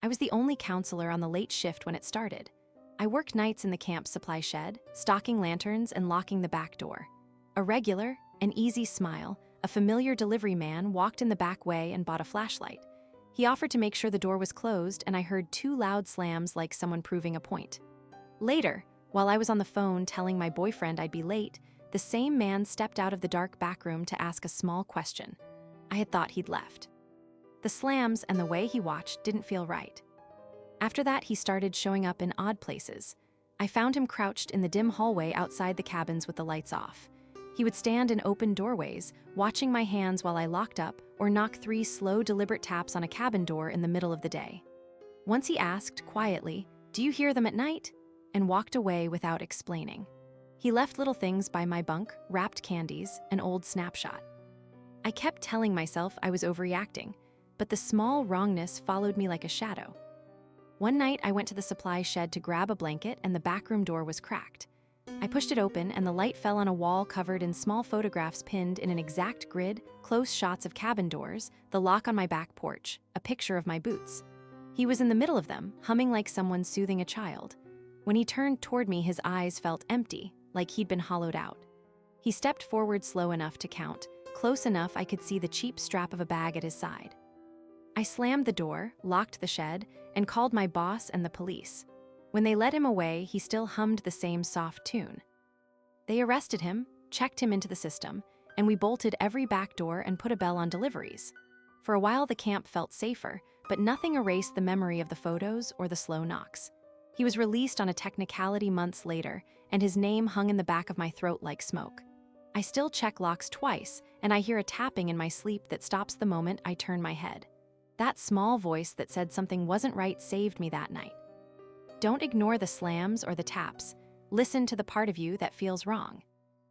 I was the only counselor on the late shift when it started. I worked nights in the camp's supply shed, stocking lanterns and locking the back door. A regular, an easy smile, a familiar delivery man walked in the back way and bought a flashlight. He offered to make sure the door was closed, and I heard 2 loud slams like someone proving a point. Later, while I was on the phone telling my boyfriend I'd be late, the same man stepped out of the dark back room to ask a small question. I had thought he'd left. The slams and the way he watched didn't feel right. After that, he started showing up in odd places. I found him crouched in the dim hallway outside the cabins with the lights off. He would stand in open doorways, watching my hands while I locked up, or knock 3 slow, deliberate taps on a cabin door in the middle of the day. Once he asked, quietly, "Do you hear them at night?" and walked away without explaining. He left little things by my bunk, wrapped candies, an old snapshot. I kept telling myself I was overreacting, but the small wrongness followed me like a shadow. One night, I went to the supply shed to grab a blanket, and the backroom door was cracked. I pushed it open, and the light fell on a wall covered in small photographs pinned in an exact grid, close shots of cabin doors, the lock on my back porch, a picture of my boots. He was in the middle of them, humming like someone soothing a child. When he turned toward me, his eyes felt empty, like he'd been hollowed out. He stepped forward slow enough to count, close enough I could see the cheap strap of a bag at his side. I slammed the door, locked the shed, and called my boss and the police. When they led him away, he still hummed the same soft tune. They arrested him, checked him into the system, and we bolted every back door and put a bell on deliveries. For a while, the camp felt safer, but nothing erased the memory of the photos or the slow knocks. He was released on a technicality months later, and his name hung in the back of my throat like smoke. I still check locks twice, and I hear a tapping in my sleep that stops the moment I turn my head. That small voice that said something wasn't right saved me that night. Don't ignore the slams or the taps. Listen to the part of you that feels wrong.